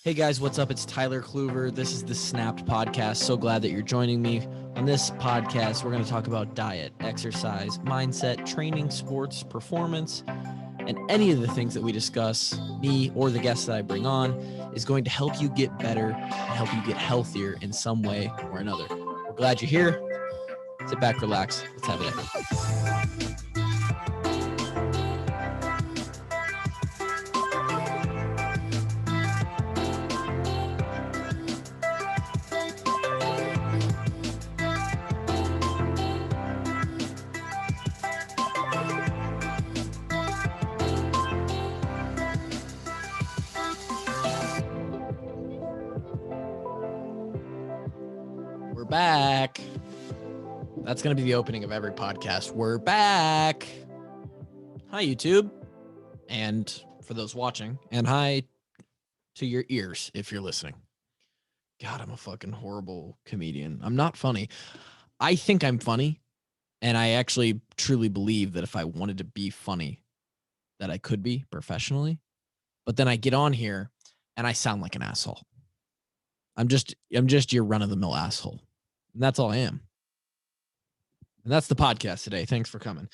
Hey guys, what's up? It's Tyler Kluver. This is the Snapped Podcast. So glad that you're joining me. On this podcast, we're going to talk about diet, exercise, mindset, training, sports, performance, and any of the things that we discuss, me or the guests that I bring on, is going to help you get better and help you get healthier in some way or another. We're glad you're here. Sit back, relax. Let's have it. We're back. That's going to be the opening of every podcast. We're back. Hi, YouTube. And for those watching, and hi to your ears if you're listening. God, I'm a fucking horrible comedian. I'm not funny. I think I'm funny, and I actually truly believe that if I wanted to be funny, that I could be professionally. But then I get on here and I sound like an asshole. I'm just your run-of-the-mill asshole. And that's all I am. And that's the podcast today. Thanks for coming.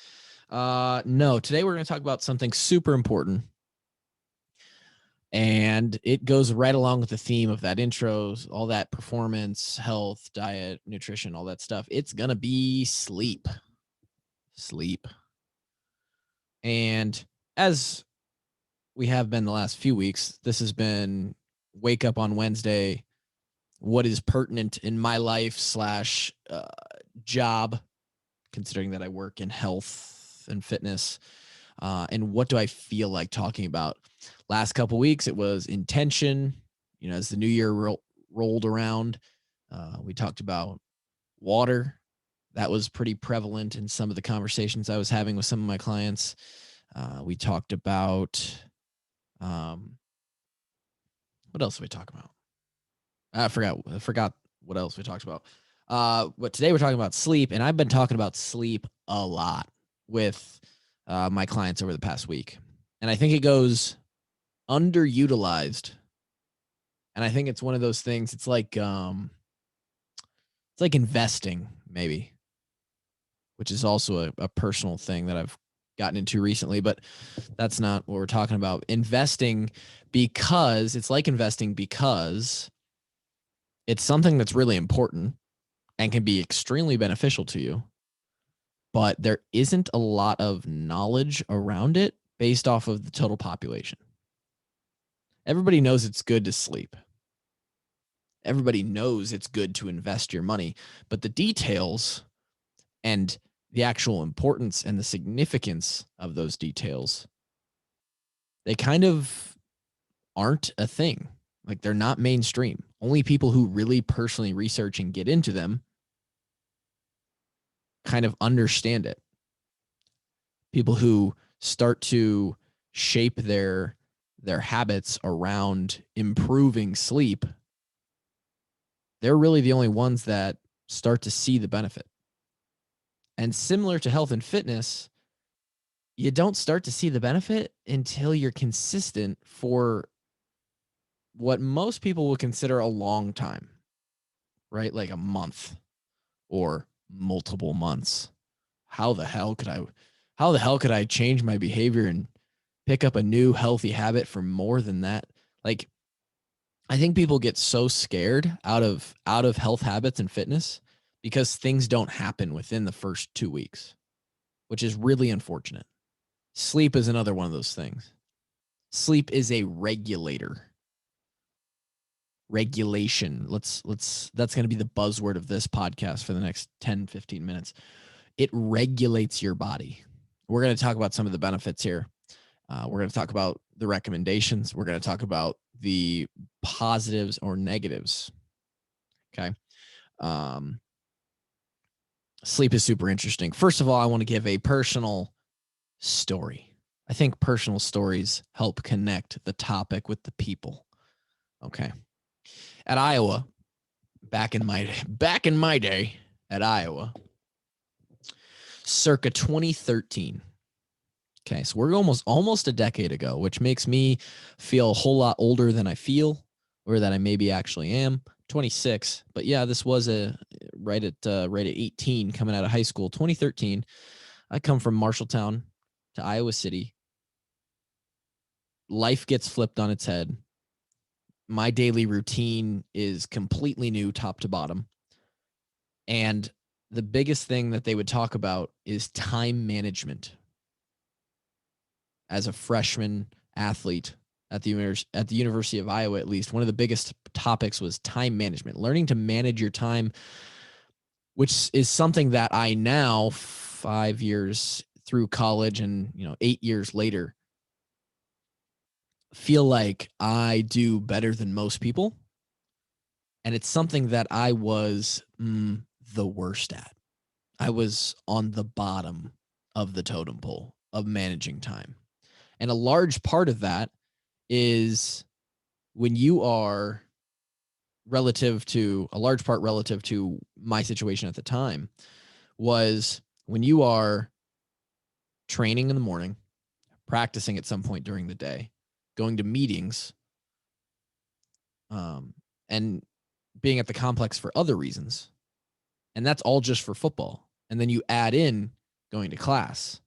No, today we're going to talk about something super important. And it goes right along with the theme of that intro, all that performance, health, diet, nutrition, all that stuff. It's going to be sleep. Sleep. And as we have been the last few weeks, this has been Wake Up on Wednesday, what is pertinent in my life / job, considering that I work in health and fitness, and what do I feel like talking about? Last couple weeks, it was intention. You know, as the new year rolled around, we talked about water. That was pretty prevalent in some of the conversations I was having with some of my clients. We talked about, what else did we talk about? I forgot what else we talked about. But today we're talking about sleep, and I've been talking about sleep a lot with my clients over the past week. And I think it goes underutilized. And I think it's one of those things, it's like investing, maybe, which is also a personal thing that I've gotten into recently, but that's not what we're talking about. Investing, because it's like investing because it's something that's really important and can be extremely beneficial to you, but there isn't a lot of knowledge around it based off of the total population. Everybody knows it's good to sleep. Everybody knows it's good to invest your money, but the details and the actual importance and the significance of those details, they kind of aren't a thing. Like, they're not mainstream. Only people who really personally research and get into them kind of understand it. People who start to shape their habits around improving sleep, they're really the only ones that start to see the benefit. And similar to health and fitness, you don't start to see the benefit until you're consistent for what most people would consider a long time, right? Like a month or multiple months. How the hell could I change my behavior and pick up a new healthy habit for more than that? Like, I think people get so scared out of health habits and fitness because things don't happen within the first 2 weeks, which is really unfortunate. Sleep is another one of those things. Sleep is a regulator. Regulation. That's going to be the buzzword of this podcast for the next 10, 15 minutes. It regulates your body. We're going to talk about some of the benefits here. We're going to talk about the recommendations. We're going to talk about the positives or negatives. Okay. Sleep is super interesting. First of all, I want to give a personal story. I think personal stories help connect the topic with the people. Okay. At Iowa, back in my day at Iowa, circa 2013. Okay, so we're almost a decade ago, which makes me feel a whole lot older than I feel, or that I maybe actually am. 26, but yeah, this was right at 18 coming out of high school. 2013. I come from Marshalltown to Iowa City. Life gets flipped on its head. My daily routine is completely new, top to bottom. And the biggest thing that they would talk about is time management. As a freshman athlete at the University of Iowa, at least, one of the biggest topics was time management, learning to manage your time, which is something that I now, 5 years through college and 8 years later, feel like I do better than most people. And it's something that I was the worst at. I was on the bottom of the totem pole of managing time. And a large part of that is when you are relative to my situation at the time was when you are training in the morning, practicing at some point during the day, going to meetings, and being at the complex for other reasons. And that's all just for football. And then you add in going to class,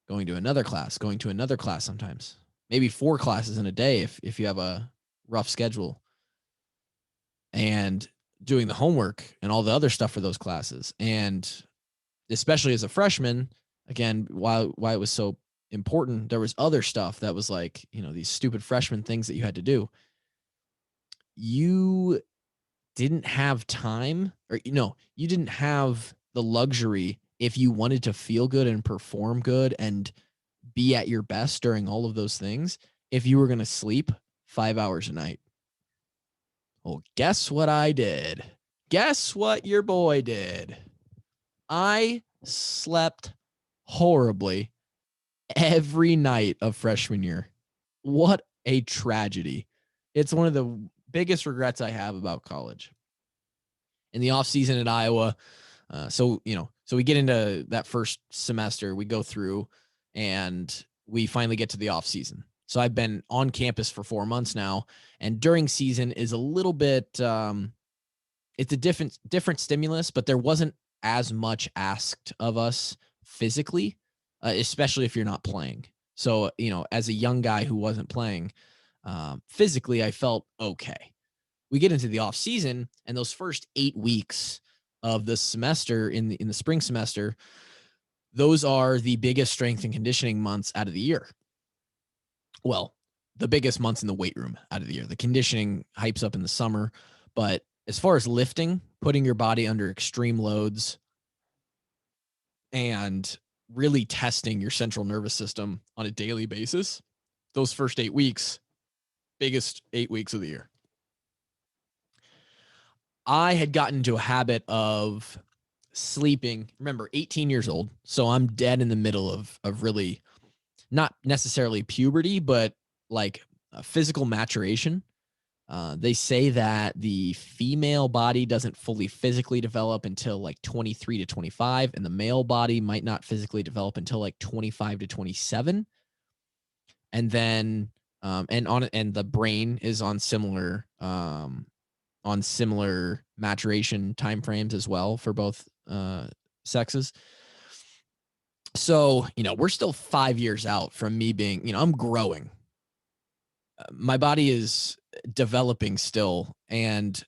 going to another class, going to another class sometimes, maybe 4 classes in a day if you have a rough schedule, and doing the homework and all the other stuff for those classes. And especially as a freshman, again, why it was so important, there was other stuff that was like, these stupid freshman things that you had to do. You didn't have time, or you didn't have the luxury, if you wanted to feel good and perform good and be at your best during all of those things, if you were going to sleep 5 hours a night. Well, guess what I did? Guess what your boy did? I slept horribly every night of freshman year. What a tragedy. It's one of the biggest regrets I have about college. In the off season at Iowa, so we get into that first semester, we go through, and we finally get to the off season. So I've been on campus for 4 months now, and during season is a little bit, it's a different stimulus, but there wasn't as much asked of us physically, especially if you're not playing. So, as a young guy who wasn't playing, physically, I felt okay. We get into the off season, and those first 8 weeks of the semester in the spring semester, those are the biggest strength and conditioning months out of the year. Well, the biggest months in the weight room out of the year. The conditioning hypes up in the summer, but as far as lifting, putting your body under extreme loads and really testing your central nervous system on a daily basis, those first 8 weeks, biggest 8 weeks of the year. I had gotten into a habit of sleeping. Remember, 18 years old. So I'm dead in the middle of really not necessarily puberty, but like physical maturation. They say that the female body doesn't fully physically develop until like 23 to 25, and the male body might not physically develop until like 25 to 27. And then, and the brain is on similar maturation timeframes as well for both sexes. So, we're still 5 years out from me being, I'm growing. My body is developing still, and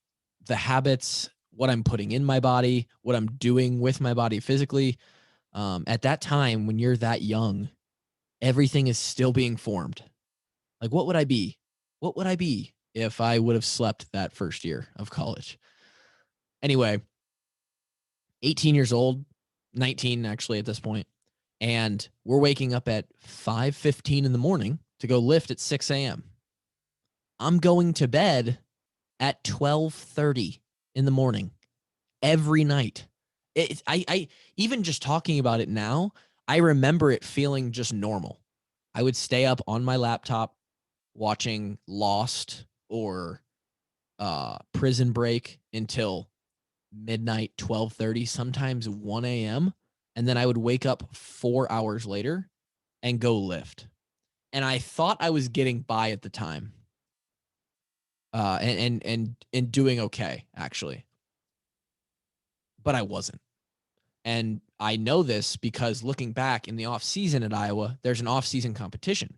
the habits, what I'm putting in my body, what I'm doing with my body physically, at that time when you're that young, everything is still being formed. Like, what would I be? What would I be if I would have slept that first year of college? Anyway, 18 years old, 19 actually at this point, and we're waking up at 5:15 in the morning to go lift at 6 a.m. I'm going to bed at 12:30 in the morning every night. I even just talking about it now, I remember it feeling just normal. I would stay up on my laptop watching Lost or Prison Break until midnight, 12:30, sometimes 1 a.m. And then I would wake up 4 hours later and go lift. And I thought I was getting by at the time. and doing okay, actually. But I wasn't. And I know this because looking back in the off season at Iowa, there's an off season competition,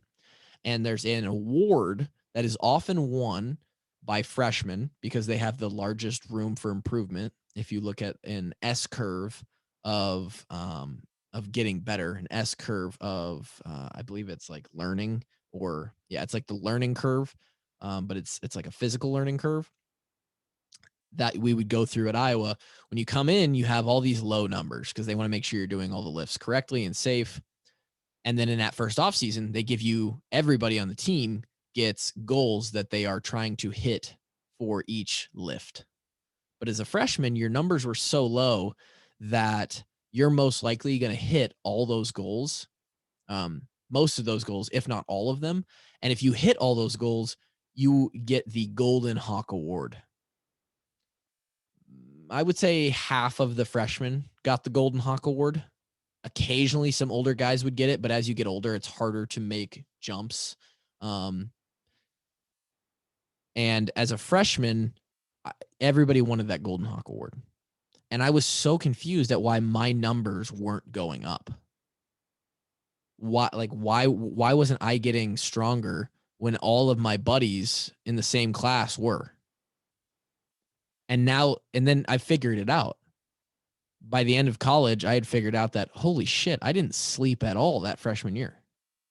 and there's an award that is often won by freshmen because they have the largest room for improvement. If you look at an S curve of getting better, an S curve of I believe it's like learning, or yeah, it's like the learning curve, but it's like a physical learning curve that we would go through at Iowa. When you come in, you have all these low numbers because they want to make sure you're doing all the lifts correctly and safe. And then in that first offseason, they give you, everybody on the team gets goals that they are trying to hit for each lift. But as a freshman, your numbers were so low that you're most likely going to hit all those goals, most of those goals, if not all of them. And if you hit all those goals, you get the Golden Hawk Award. I would say half of the freshmen got the Golden Hawk Award. Occasionally, some older guys would get it, but as you get older, it's harder to make jumps. And as a freshman, everybody wanted that Golden Hawk Award. And I was so confused at why my numbers weren't going up. Why wasn't I getting stronger when all of my buddies in the same class were? And then I figured it out. By the end of college, I had figured out that, holy shit, I didn't sleep at all that freshman year.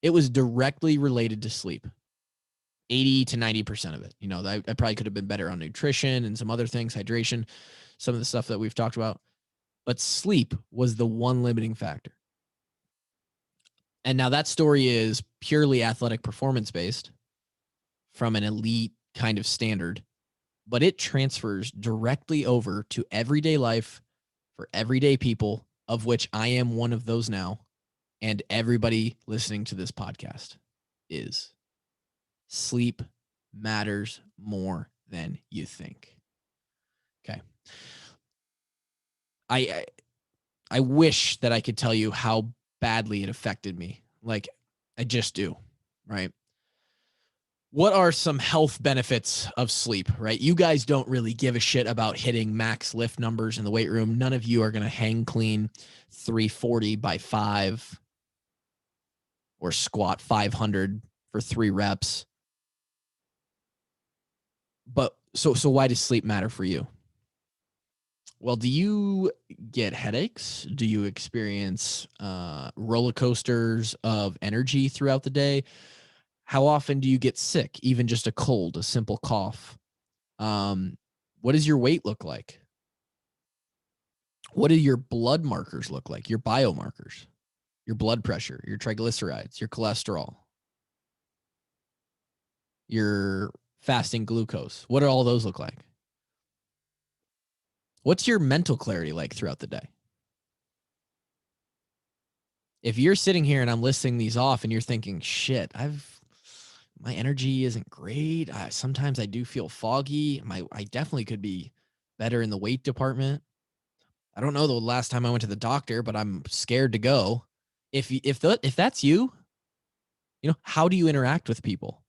It was directly related to sleep. 80 to 90% of it. You know, I probably could have been better on nutrition and some other things, hydration, some of the stuff that we've talked about. But sleep was the one limiting factor. And now that story is purely athletic performance based from an elite kind of standard, but it transfers directly over to everyday life for everyday people, of which I am one of those now. And everybody listening to this podcast is. Sleep matters more than you think. Okay. I wish that I could tell you how badly it affected me. Like, I just do, right? What are some health benefits of sleep, right? You guys don't really give a shit about hitting max lift numbers in the weight room. None of you are going to hang clean 340 by 5 or squat 500 for 3 reps. But so why does sleep matter for you? Well, do you get headaches? Do you experience roller coasters of energy throughout the day? How often do you get sick? Even just a cold, a simple cough. What does your weight look like? What do your blood markers look like? Your biomarkers, your blood pressure, your triglycerides, your cholesterol, your fasting glucose. What do all those look like? What's your mental clarity like throughout the day? If you're sitting here and I'm listing these off and you're thinking, shit, my energy isn't great. Sometimes I do feel foggy. I definitely could be better in the weight department. I don't know the last time I went to the doctor, but I'm scared to go. If that's you, you know, how do you interact with people?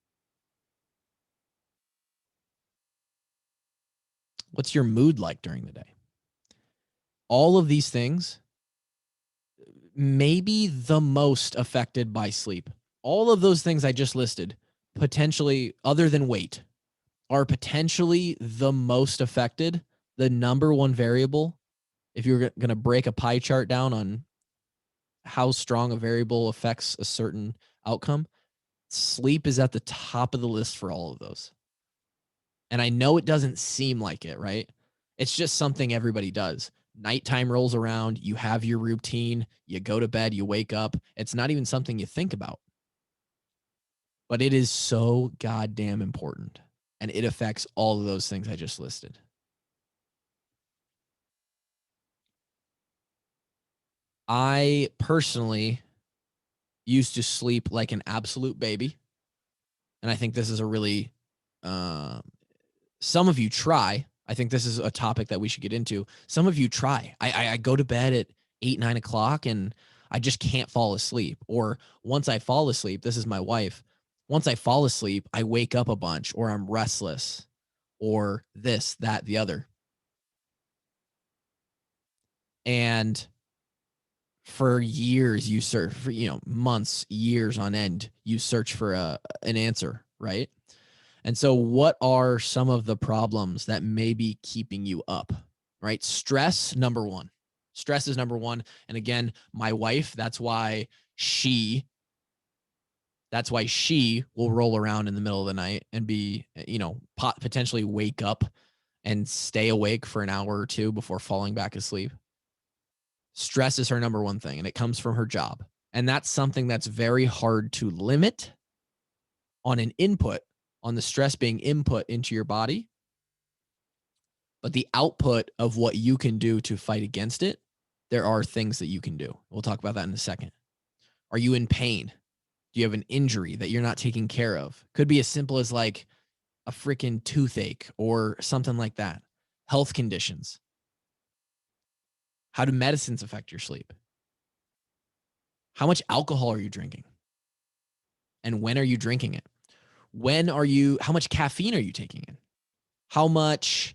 What's your mood like during the day? All of these things may be the most affected by sleep. All of those things I just listed, potentially, other than weight, are potentially the most affected. The number one variable, if you're going to break a pie chart down on how strong a variable affects a certain outcome, sleep is at the top of the list for all of those. And I know it doesn't seem like it, right? It's just something everybody does. Nighttime rolls around, you have your routine, you go to bed, you wake up. It's not even something you think about. But it is so goddamn important. And it affects all of those things I just listed. I personally used to sleep like an absolute baby. And I think this is a really, some of you try. I think this is a topic that we should get into. Some of you try. I go to bed at 8, 9 o'clock and I just can't fall asleep. Or once I fall asleep, this is my wife. Once I fall asleep, I wake up a bunch or I'm restless. or this, that, the other. And for years, you search for, months, years on end, you search for an answer, right? And so what are some of the problems that may be keeping you up, right? Stress, number one. Stress is number one. And again, my wife, she will roll around in the middle of the night and be, potentially wake up and stay awake for an hour or two before falling back asleep. Stress is her number one thing, and it comes from her job. And that's something that's very hard to limit on an input, on the stress being input into your body. But the output of what you can do to fight against it, there are things that you can do. We'll talk about that in a second. Are you in pain? Do you have an injury that you're not taking care of? Could be as simple as like a freaking toothache or something like that. Health conditions. How do medicines affect your sleep? How much alcohol are you drinking? And when are you drinking it? How much caffeine are you taking in? How much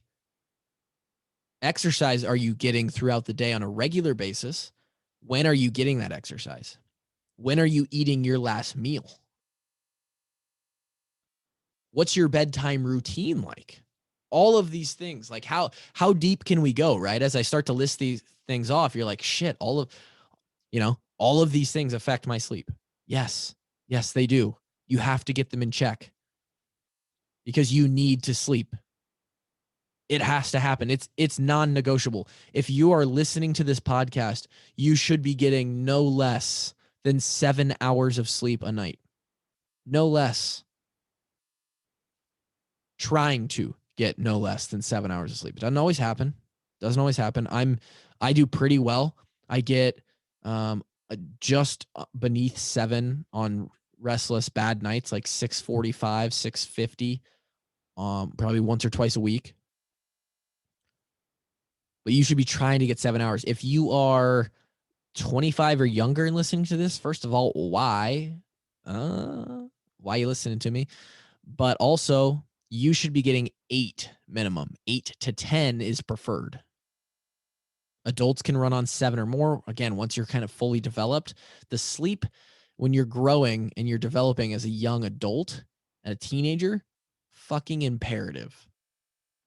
exercise are you getting throughout the day on a regular basis? When are you getting that exercise? When are you eating your last meal? What's your bedtime routine like? All of these things, like how deep can we go, right? As I start to list these things off, you're like, shit, all of these things affect my sleep. Yes, they do. You have to get them in check because you need to sleep. It has to happen. It's non-negotiable. If you are listening to this podcast, you should be getting no less than 7 hours of sleep a night. No less. Trying to get no less than 7 hours of sleep. It doesn't always happen. I do pretty well. I get just beneath 7 on restless bad nights, like 6:45, 6:50, probably once or twice a week. But you should be trying to get 7 hours. If you are 25 or younger and listening to this, first of all, why? Why are you listening to me? But also, you should be getting 8 minimum. 8 to 10 is preferred. Adults can run on 7 or more. Again, once you're kind of fully developed, the sleep when you're growing and you're developing as a young adult and a teenager, fucking imperative.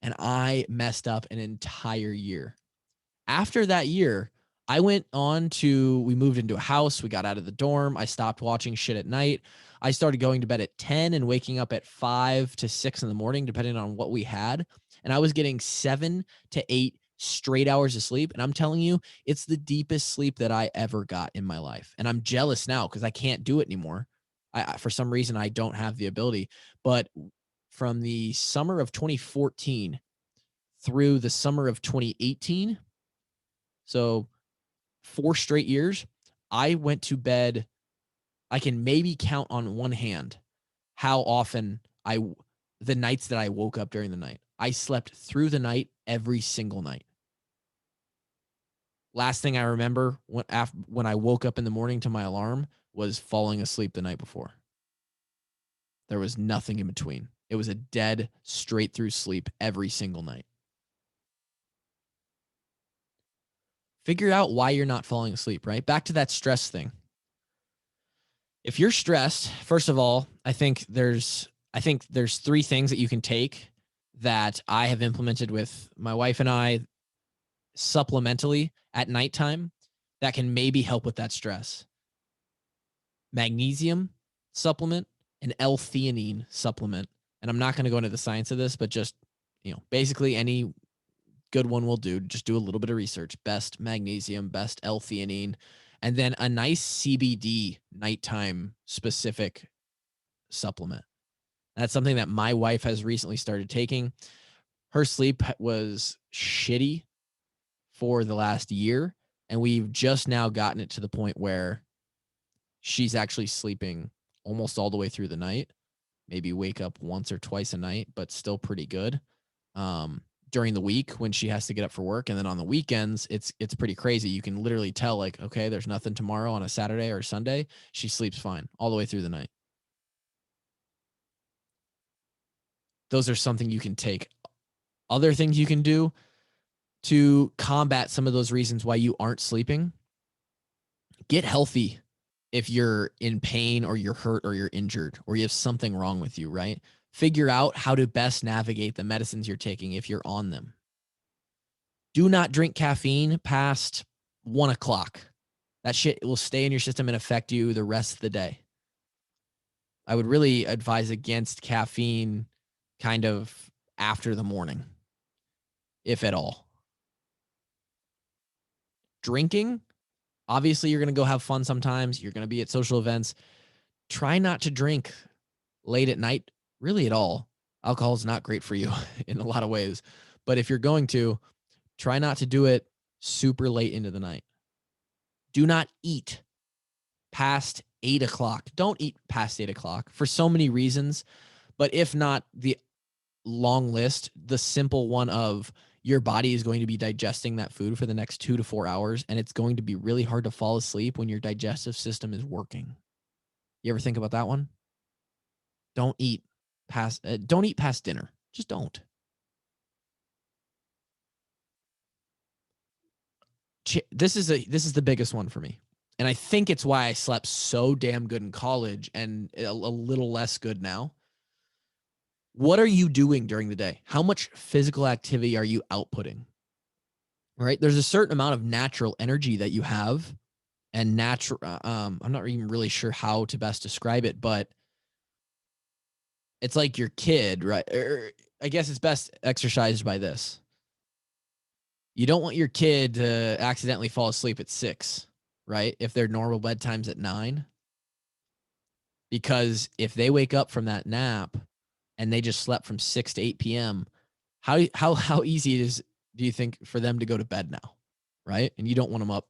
And I messed up an entire year. After that year, we moved into a house. We got out of the dorm. I stopped watching shit at night. I started going to bed at 10 and waking up at 5 to 6 in the morning, depending on what we had. And I was getting 7 to 8 straight hours of sleep. And I'm telling you, it's the deepest sleep that I ever got in my life. And I'm jealous now because I can't do it anymore. For some reason, I don't have the ability. But from the summer of 2014 through the summer of 2018, so 4 straight years, I went to bed. I can maybe count on one hand how often the nights that I woke up during the night. I slept through the night every single night. Last thing I remember when I woke up in the morning to my alarm was falling asleep the night before. There was nothing in between. It was a dead, straight through sleep every single night. Figure out why you're not falling asleep, right? Back to that stress thing. If you're stressed, first of all, I think there's 3 things that you can take that I have implemented with my wife and I supplementally at nighttime that can maybe help with that stress. Magnesium supplement, an L-theanine supplement. And I'm not going to go into the science of this, but just, basically any good one will do. Just do a little bit of research. Best magnesium, best L-theanine, and then a nice CBD nighttime specific supplement. That's something that my wife has recently started taking. Her sleep was shitty for the last year, and we've just now gotten it to the point where she's actually sleeping almost all the way through the night. Maybe wake up once or twice a night, but still pretty good. During the week when she has to get up for work, and then on the weekends, it's pretty crazy. You can literally tell, like, okay, there's nothing tomorrow on a Saturday or Sunday. She sleeps fine all the way through the night. Those are something you can take Other things you can do to combat some of those reasons why you aren't sleeping: get healthy. If you're in pain or you're hurt or you're injured or you have something wrong with you, right? Figure out how to best navigate the medicines you're taking if you're on them. Do not drink caffeine past 1 o'clock. That shit will stay in your system and affect you the rest of the day. I would really advise against caffeine kind of after the morning, if at all. Drinking, obviously, you're going to go have fun sometimes. You're going to be at social events. Try not to drink late at night, really at all. Alcohol is not great for you in a lot of ways. But if you're going to, try not to do it super late into the night. Do not eat past 8 o'clock. Don't eat past 8 o'clock for so many reasons. But if not the long list, the simple one of your body is going to be digesting that food for the next 2 to 4 hours, and it's going to be really hard to fall asleep when your digestive system is working. You ever think about that one? Don't eat past dinner. Just don't. This is the biggest one for me. And I think it's why I slept so damn good in college and a little less good now. What are you doing during the day? How much physical activity are you outputting? Right? There's a certain amount of natural energy that you have, and natural. I'm not even really sure how to best describe it, but it's like your kid, right? I guess it's best exercised by this. You don't want your kid to accidentally fall asleep at 6, right? If their normal bedtime's at 9. Because if they wake up from that nap and they just slept from 6 to 8 p.m., how easy it is, do you think, for them to go to bed now, right? And you don't want them up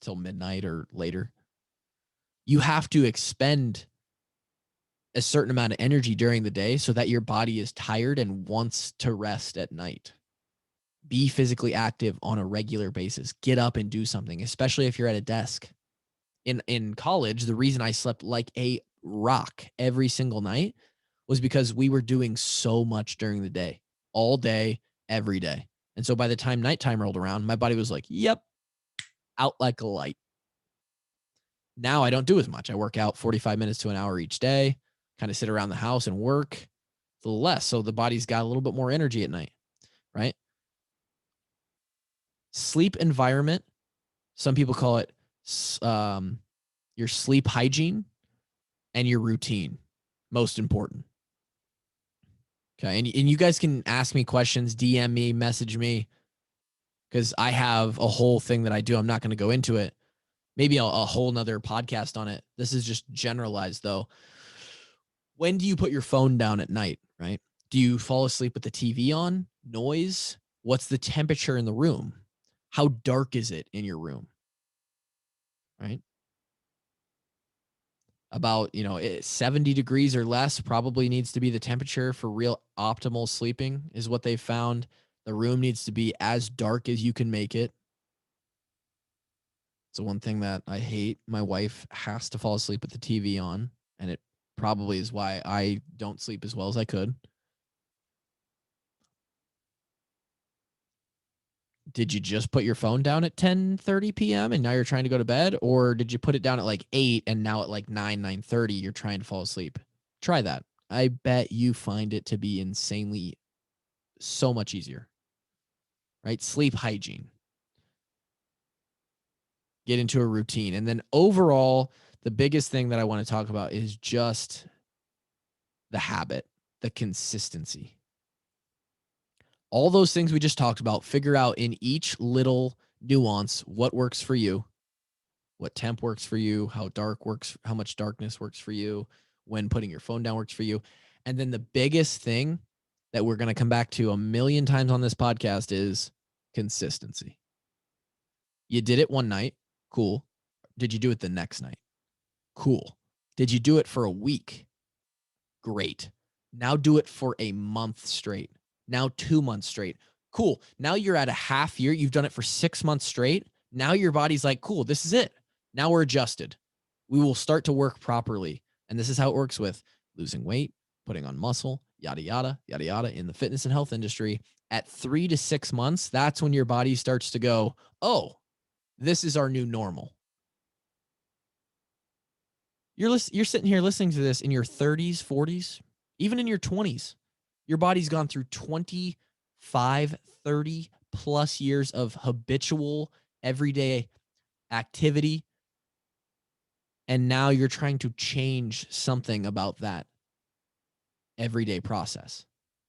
till midnight or later. You have to expend a certain amount of energy during the day so that your body is tired and wants to rest at night. Be physically active on a regular basis. Get up and do something, especially if you're at a desk. In college, the reason I slept like a rock every single night was because we were doing so much during the day, all day, every day. And so by the time nighttime rolled around, my body was like, yep, out like a light. Now I don't do as much. I work out 45 minutes to an hour each day, kind of sit around the house and work. It's a little less. So the body's got a little bit more energy at night, right? Sleep environment. Some people call it your sleep hygiene and your routine. Most important. Okay. And you guys can ask me questions, DM me, message me, because I have a whole thing that I do. I'm not going to go into it. Maybe a whole nother podcast on it. This is just generalized though. When do you put your phone down at night, right? Do you fall asleep with the TV on? Noise? What's the temperature in the room? How dark is it in your room? Right? About 70 degrees or less probably needs to be the temperature for real optimal sleeping, is what they found. The room needs to be as dark as you can make it. It's the one thing that I hate. My wife has to fall asleep with the TV on, and it probably is why I don't sleep as well as I could. Did you just put your phone down at 10:30 p.m. and now you're trying to go to bed? Or did you put it down at like 8 and now at like 9:30 you're trying to fall asleep? Try that. I bet you find it to be insanely so much easier, right? Sleep hygiene. Get into a routine. And then overall, the biggest thing that I want to talk about is just the habit, the consistency. All those things we just talked about, figure out in each little nuance what works for you, what temp works for you, how dark works, how much darkness works for you, when putting your phone down works for you. And then the biggest thing that we're going to come back to a million times on this podcast is consistency. You did it one night. Cool. Did you do it the next night? Cool. Did you do it for a week? Great. Now do it for a month straight. Now 2 months straight. Cool. Now you're at a half year. You've done it for 6 months straight. Now your body's like, cool, this is it. Now we're adjusted. We will start to work properly. And this is how it works with losing weight, putting on muscle, yada, yada, yada, yada in the fitness and health industry. At 3 to 6 months, that's when your body starts to go, oh, this is our new normal. You're sitting here listening to this in your 30s, 40s, even in your 20s. Your body's gone through 25, 30 plus years of habitual everyday activity. And now you're trying to change something about that everyday process.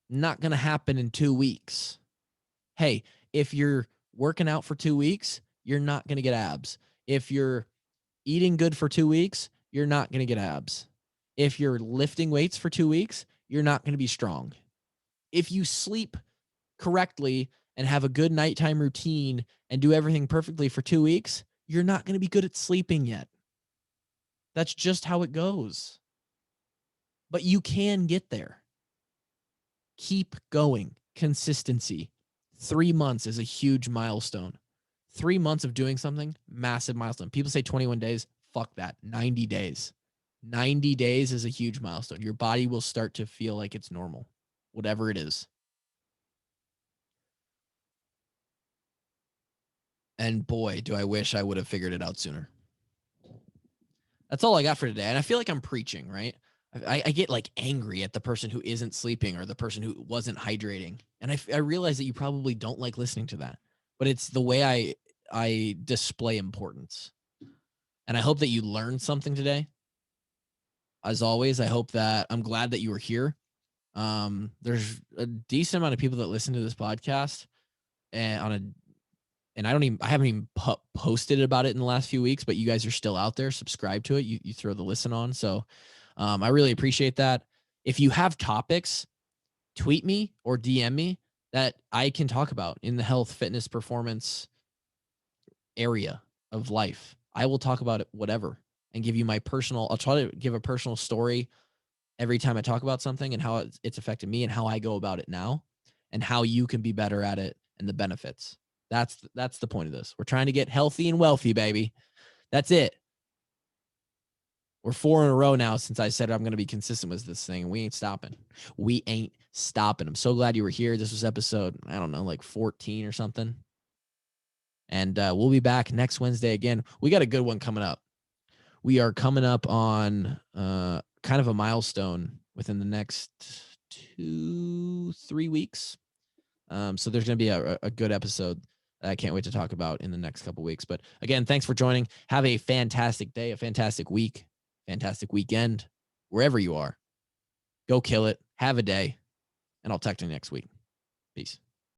Not going to happen in 2 weeks. Hey, if you're working out for 2 weeks, you're not going to get abs. If you're eating good for 2 weeks, you're not going to get abs. If you're lifting weights for 2 weeks, you're not going to be strong. If you sleep correctly and have a good nighttime routine and do everything perfectly for 2 weeks, you're not going to be good at sleeping yet. That's just how it goes. But you can get there. Keep going. Consistency. 3 months is a huge milestone. 3 months of doing something, massive milestone. People say 21 days. Fuck that. 90 days. 90 days is a huge milestone. Your body will start to feel like it's normal, whatever it is. And boy, do I wish I would have figured it out sooner. That's all I got for today. And I feel like I'm preaching, right? I get like angry at the person who isn't sleeping or the person who wasn't hydrating. And I realize that you probably don't like listening to that, but it's the way I display importance. And I hope that you learned something today. As always, I hope that I'm glad that you were here. There's a decent amount of people that listen to this podcast and I haven't even posted about it in the last few weeks, but you guys are still out there. Subscribe to it. You throw the listen on. So I really appreciate that. If you have topics, tweet me or DM me that I can talk about in the health, fitness, performance area of life. I will talk about it, whatever, and give you I'll try to give a personal story every time I talk about something and how it's affected me and how I go about it now and how you can be better at it and the benefits. That's the point of this. We're trying to get healthy and wealthy, baby. That's it. We're 4 in a row now since I said I'm going to be consistent with this thing, and we ain't stopping. We ain't stopping. I'm so glad you were here. This was episode, I don't know, like 14 or something. And we'll be back next Wednesday again. We got a good one coming up. We are coming up on kind of a milestone within the next 2-3 weeks. So there's going to be a good episode that I can't wait to talk about in the next couple weeks. But again, thanks for joining. Have a fantastic day, a fantastic week, fantastic weekend, wherever you are. Go kill it. Have a day. And I'll talk to you next week. Peace.